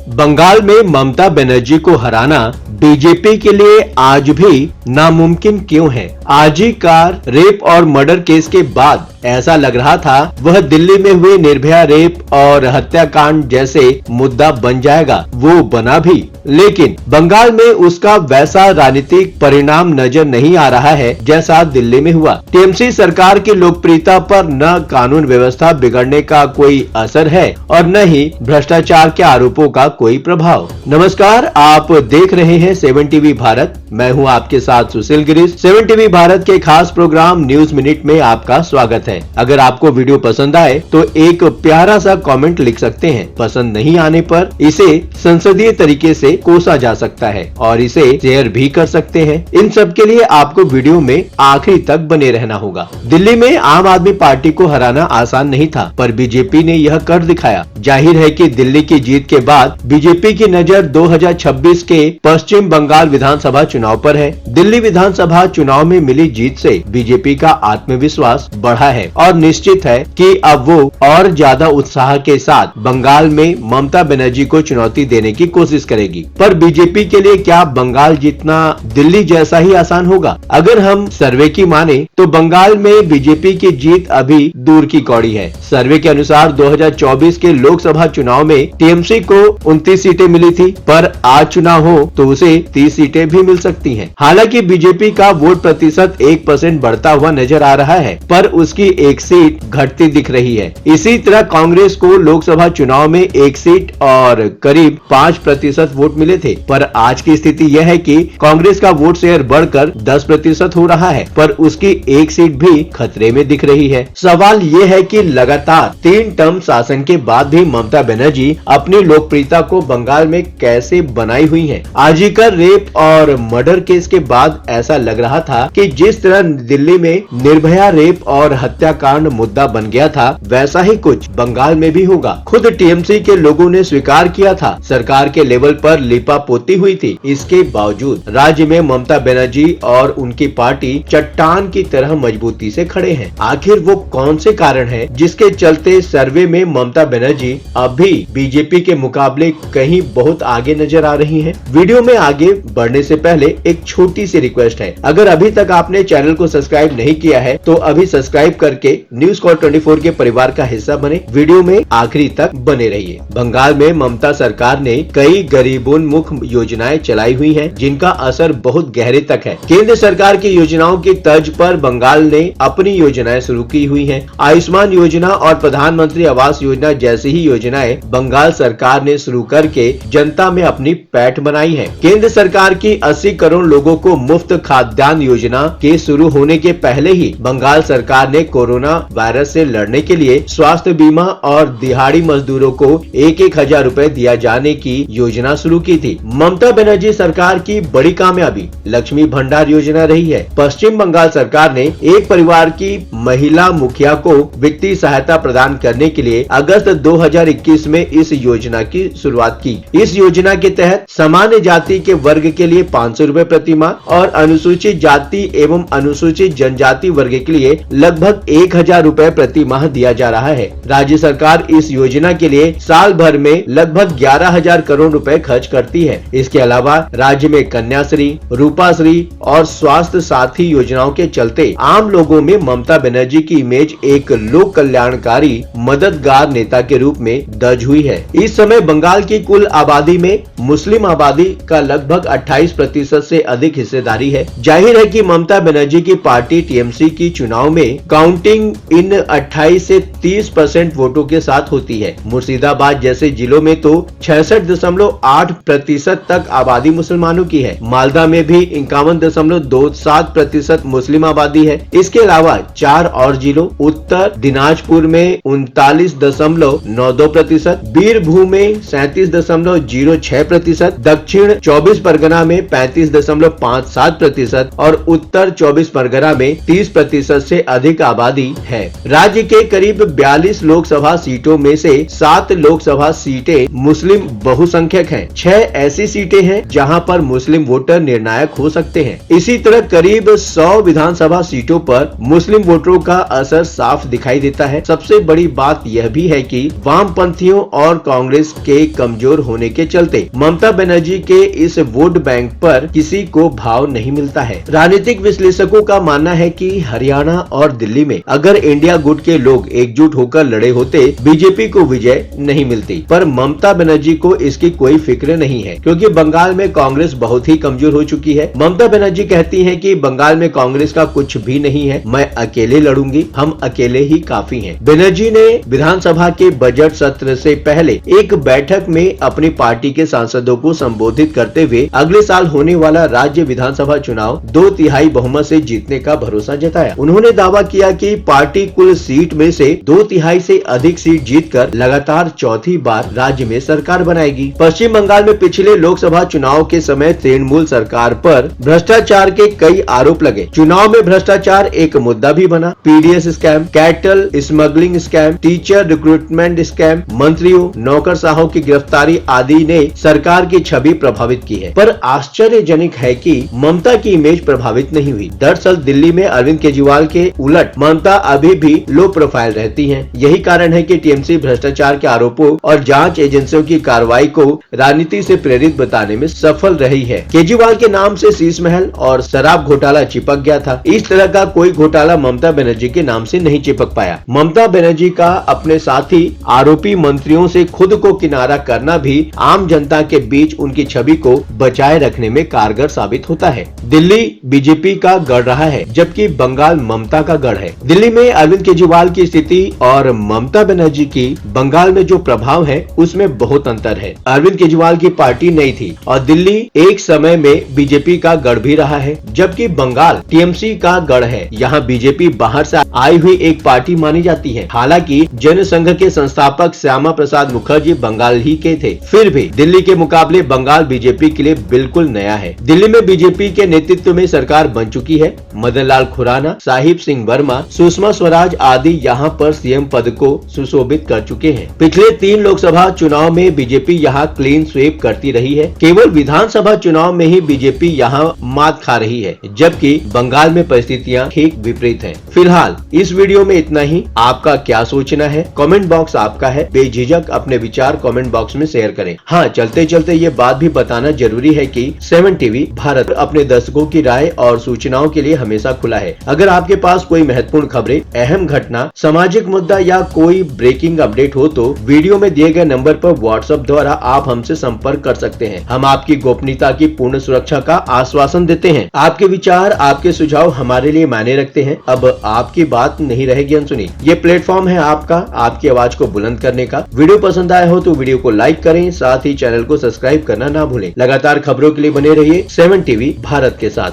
बंगाल में ममता बनर्जी को हराना बीजेपी के लिए आज भी नामुमकिन क्यों है? आरजी कार रेप और मर्डर केस के बाद ऐसा लग रहा था वह दिल्ली में हुए निर्भया रेप और हत्याकांड जैसे मुद्दा बन जाएगा, वो बना भी। लेकिन बंगाल में उसका वैसा राजनीतिक परिणाम नजर नहीं आ रहा है जैसा दिल्ली में हुआ। टीएमसी सरकार की लोकप्रियता पर न कानून व्यवस्था बिगड़ने का कोई असर है और न ही भ्रष्टाचार के आरोपों का कोई प्रभाव। नमस्कार, आप देख रहे हैं 7 टीवी भारत। मैं हूं आपके साथ सुशील गिरीश। 7 टीवी भारत के खास प्रोग्राम न्यूज मिनट में आपका स्वागत है। अगर आपको वीडियो पसंद आए तो एक प्यारा सा कमेंट लिख सकते हैं। पसंद नहीं आने पर इसे संसदीय तरीके से कोसा जा सकता है और इसे शेयर भी कर सकते हैं। इन सब के लिए आपको वीडियो में आखिरी तक बने रहना होगा। दिल्ली में आम आदमी पार्टी को हराना आसान नहीं था, पर बीजेपी ने यह कर दिखाया। जाहिर है कि दिल्ली की जीत के बाद बीजेपी की नजर 2026 के पश्चिम बंगाल विधानसभा चुनाव पर है। दिल्ली विधानसभा चुनाव में मिली जीत से बीजेपी का आत्मविश्वास बढ़ा है और निश्चित है कि अब वो और ज्यादा उत्साह के साथ बंगाल में ममता बनर्जी को चुनौती देने की कोशिश करेगी। पर बीजेपी के लिए क्या बंगाल जीतना दिल्ली जैसा ही आसान होगा? अगर हम सर्वे की माने तो बंगाल में बीजेपी की जीत अभी दूर की कौड़ी है। सर्वे के अनुसार 2024 के लोकसभा चुनाव में टीएमसी को 29 सीटें मिली थी, पर आज चुनाव हो तो उसे 30 सीटें भी मिल सकती हैं। हालांकि बीजेपी का वोट प्रतिशत 1% बढ़ता हुआ नजर आ रहा है, पर उसकी एक सीट घटती दिख रही है। इसी तरह कांग्रेस को लोकसभा चुनाव में 1 सीट और करीब 5% वोट मिले थे, पर आज की स्थिति यह है कि कांग्रेस का वोट शेयर बढ़कर 10% हो रहा है, पर उसकी 1 सीट भी खतरे में दिख रही है। सवाल ये है कि लगातार 3 टर्म शासन के बाद भी ममता बनर्जी अपनी लोकप्रियता को बंगाल में कैसे बनाई हुई है? आरजी कर रेप और मर्डर केस के बाद ऐसा लग रहा था कि जिस तरह दिल्ली में निर्भया रेप और हत्याकांड मुद्दा बन गया था, वैसा ही कुछ बंगाल में भी होगा। खुद टीएमसी के लोगों ने स्वीकार किया था, सरकार के लेवल पर लिपापोती हुई थी। इसके बावजूद राज्य में ममता बनर्जी और उनकी पार्टी चट्टान की तरह मजबूती से खड़े हैं। आखिर वो कौन से कारण है जिसके चलते सर्वे में ममता बनर्जी अभी बीजेपी के मुकाबले कहीं बहुत आगे नजर आ रही है? वीडियो में आगे बढ़ने से पहले एक छोटी सी रिक्वेस्ट है, अगर अभी तक आपने चैनल को सब्सक्राइब नहीं किया है तो अभी सब्सक्राइब करके न्यूज कॉल 24 के परिवार का हिस्सा बने। वीडियो में आखिरी तक बने रहिए। बंगाल में ममता सरकार ने कई गरीबोन्मुख योजनाएं चलाई हुई हैं, जिनका असर बहुत गहरे तक है। केंद्र सरकार की योजनाओं की तर्ज पर बंगाल ने अपनी योजनाएं शुरू की हुई हैं। आयुष्मान योजना और प्रधानमंत्री आवास योजना जैसी ही योजनाएं बंगाल सरकार ने शुरू करके जनता में अपनी पैठ बनाई है। केंद्र सरकार की 80 करोड़ लोगों को मुफ्त खाद्यान्न योजना के शुरू होने के पहले ही बंगाल सरकार ने कोरोना वायरस से लड़ने के लिए स्वास्थ्य बीमा और दिहाड़ी मजदूरों को 1-1 हजार रुपए दिया जाने की योजना शुरू की थी। ममता बनर्जी सरकार की बड़ी कामयाबी लक्ष्मी भंडार योजना रही है। पश्चिम बंगाल सरकार ने एक परिवार की महिला मुखिया को वित्तीय सहायता प्रदान करने के लिए अगस्त 2021 में इस योजना की शुरुआत की। इस योजना के तहत सामान्य जाति के वर्ग के लिए 500 रुपए प्रति माह और अनुसूचित जाति एवं अनुसूचित जनजाति वर्ग के लिए लगभग 1000 रुपए प्रति माह दिया जा रहा है। राज्य सरकार इस योजना के लिए साल भर में लगभग 11,000 करोड़ रुपए खर्च करती है। इसके अलावा राज्य में कन्याश्री, रूपाश्री और स्वास्थ्य साथी योजनाओं के चलते आम लोगों में ममता बनर्जी की इमेज एक लोक कल्याणकारी मददगार नेता के रूप में दर्ज हुई है। इस समय बंगाल की कुल आबादी में मुस्लिम आबादी का लगभग 28% से अधिक हिस्सेदारी है। जाहिर है कि ममता बनर्जी की पार्टी टीएमसी की चुनाव में काउंटिंग इन 28 से 30% वोटों के साथ होती है। मुर्शिदाबाद जैसे जिलों में तो 66.8% तक आबादी मुसलमानों की है। मालदा में भी 51.27% मुस्लिम आबादी है। इसके अलावा 4 और जिलों उत्तर दिनाजपुर में 39.92%, बीरभूम में 37.06%, दक्षिण 24 परगना में 35.57% और उत्तर 24 परगना में 30% से अधिक आबादी है। राज्य के करीब 42 लोकसभा सीटों में से 7 लोकसभा सीटें मुस्लिम बहुसंख्यक हैं। 6 ऐसी सीटें हैं जहां पर मुस्लिम वोटर निर्णायक हो सकते हैं। इसी तरह करीब 100 विधानसभा सीटों पर मुस्लिम वोटरों का असर साफ दिखाई देता है। सबसे बड़ी बात यह भी है कि वामपंथियों और कांग्रेस के कमजोर होने के चलते ममता बनर्जी के इस वोट बैंक पर किसी को भाव नहीं मिलता है। राजनीतिक विश्लेषकों का मानना है कि हरियाणा और दिल्ली में अगर इंडिया गुट के लोग एकजुट होकर लड़े होते बीजेपी को विजय नहीं मिलती, पर ममता बनर्जी को इसकी कोई फिक्र नहीं है क्योंकि बंगाल में कांग्रेस बहुत ही कमजोर हो चुकी है। ममता बनर्जी कहती हैं कि बंगाल में कांग्रेस का कुछ भी नहीं है, मैं अकेले लड़ूंगी, हम अकेले ही काफी हैं। बनर्जी ने विधानसभा के बजट सत्र से पहले एक बैठक में अपनी पार्टी के सांसदों को संबोधित करते हुए अगले साल होने वाला राज्य विधानसभा चुनाव 2/3 बहुमत से जीतने का भरोसा जताया। उन्होंने दावा किया कि पार्टी कुल सीट में से 2/3 से अधिक सीट जीतकर लगातार चौथी बार राज्य में सरकार बनाएगी। पश्चिम बंगाल में पिछले लोकसभा चुनाव के समय तृणमूल सरकार पर भ्रष्टाचार के कई आरोप लगे। चुनाव में भ्रष्टाचार एक मुद्दा भी बना। PDS scam, cattle smuggling scam, teacher recruitment scam, मंत्रियों नौकरशाहों की गिरफ्तारी आदि ने सरकार की छवि प्रभावित की है। पर आश्चर्यजनक है कि ममता की इमेज प्रभावित नहीं हुई। दरअसल दिल्ली में अरविंद केजरीवाल के उलट ममता अभी भी लो प्रोफाइल रहती हैं। यही कारण है कि टीएमसी भ्रष्टाचार के आरोपों और जांच एजेंसियों की कार्रवाई को राजनीति से प्रेरित बताने में सफल रही है। केजरीवाल के नाम से शीश महल और शराब घोटाला चिपक गया था। इस तरह का कोई घोटाला ममता बनर्जी के नाम से नहीं चिपक पाया। ममता बनर्जी का अपने साथी आरोपी मंत्रियों से खुद को किनारा करना भी आम जनता के बीच उनकी छवि को बचाए रखने में कारगर साबित होता है। दिल्ली बीजेपी का गढ़ रहा है जबकि बंगाल ममता का गढ़ है। दिल्ली में अरविंद केजरीवाल की स्थिति और ममता बनर्जी की बंगाल में जो प्रभाव है उसमें बहुत अंतर है। अरविंद केजरीवाल की पार्टी नहीं थी और दिल्ली एक समय में बीजेपी का गढ़ भी रहा है, जबकि बंगाल टीएमसी का गढ़ है। यहाँ बीजेपी बाहर से आई हुई एक पार्टी मानी जाती है। हालांकि जनसंघ के संस्थापक श्यामा प्रसाद मुखर्जी बंगाल ही के थे, फिर भी दिल्ली के मुकाबले बंगाल बीजेपी के लिए बिल्कुल नया है। दिल्ली में बीजेपी के नेतृत्व में सरकार बन चुकी है। मदन लाल खुराना, साहिब सिंह वर्मा, सुषमा स्वराज आदि यहाँ पर सीएम पद को सुशोभित कर चुके हैं। पिछले 3 लोकसभा चुनाव में बीजेपी यहाँ क्लीन स्वीप करती रही है। केवल विधानसभा चुनाव में ही बीजेपी यहाँ मात खा रही है, जबकि बंगाल में परिस्थितियाँ ठीक विपरीत हैं। फिलहाल इस वीडियो में इतना ही। आपका क्या सोचना है? कमेंट बॉक्स आपका है, बेझिझक अपने विचार कमेंट बॉक्स में शेयर करें। हाँ, चलते चलते ये बात भी बताना जरूरी है कि 7 टीवी भारत अपने दर्शकों की राय और सूचनाओं के लिए हमेशा खुला है। अगर आपके पास कोई महत्वपूर्ण खबरें, अहम घटना, सामाजिक मुद्दा या कोई ब्रेकिंग अपडेट हो तो वीडियो में दिए गए नंबर पर व्हाट्सएप द्वारा आप हमसे संपर्क कर सकते हैं। हम आपकी गोपनीयता की पूर्ण सुरक्षा का आश्वासन देते हैं। आपके विचार, आपके सुझाव हमारे लिए मायने रखते हैं। अब आपकी बात नहीं रहेगी अनसुनी। ये प्लेटफॉर्म है आपका, आपकी आवाज को बुलंद करने का। वीडियो पसंद आया हो तो वीडियो को लाइक करें, साथ ही चैनल को सब्सक्राइब करना ना भूलें। लगातार खबरों के लिए बने रहिए 7 टीवी भारत के साथ।